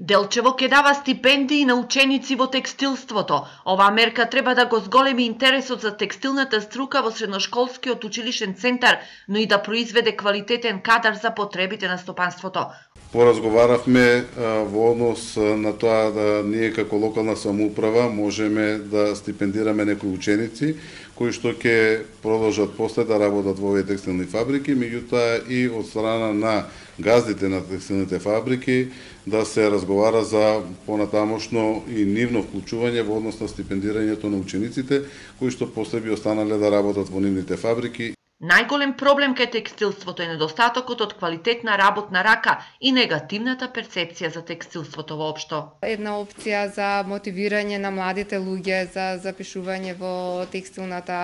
Делчево ќе дава стипендии на ученици во текстилството. Оваа мерка треба да го зголеми интересот за текстилната струка во средношколскиот училишен центар, но и да произведе квалитетен кадар за потребите на стопанството. Поразговаравме во однос на тоа да ние како локална самоуправа можеме да стипендираме некои ученици кои што ќе продолжат после да работат во овие текстилни фабрики, меѓутоа и од страна на газдите на текстилните фабрики да се разговара за понатамошно и нивно вклучување во однос на стипендирањето на учениците кои што после би останале да работат во нивните фабрики. Најголем проблем кај текстилството е недостатокот од квалитетна работна рака и негативната перцепција за текстилството воопшто. Една опција за мотивирање на младите луѓе за запишување во текстилната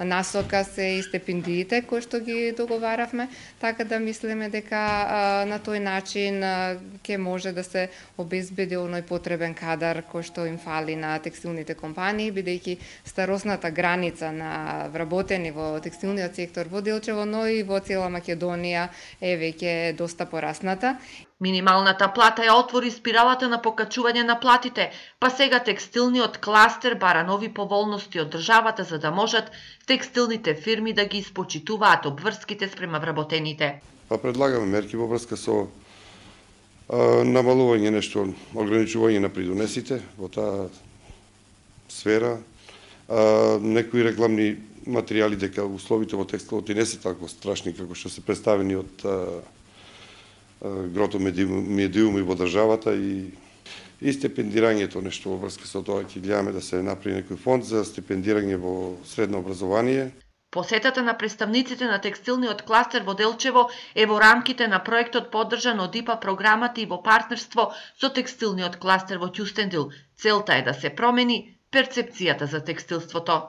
насока се и стипендиите кои што ги договаравме, така да мислиме дека на тој начин ќе може да се обезбеди оној потребен кадар кој што им фали на текстилните компании, бидејќи старосната граница на вработени во текстилниот сектор во Делчево, но и во цела Македонија е веќе доста порасната. Минималната плата ја отвори спиралата на покачување на платите, па сега текстилниот кластер бара нови поволности од државата за да можат текстилните фирми да ги испочитуваат обврските спрема вработените. Па предлагаме мерки во врска со намалување нешто, ограничување на придонесите во таа сфера, некои рекламни материјали дека условите во текстилот и не се толку страшни како што се представени од грото медиум и во државата и стипендирањето нешто во врска со тоа ќе гледаме да се направи некој фонд за стипендирање во средно образование. Посетата на представниците на текстилниот кластер во Делчево е во рамките на проектот поддржан од ИПА програмата и во партнерство со текстилниот кластер во Ќустендил. Целта е да се промени перцепцијата за текстилството.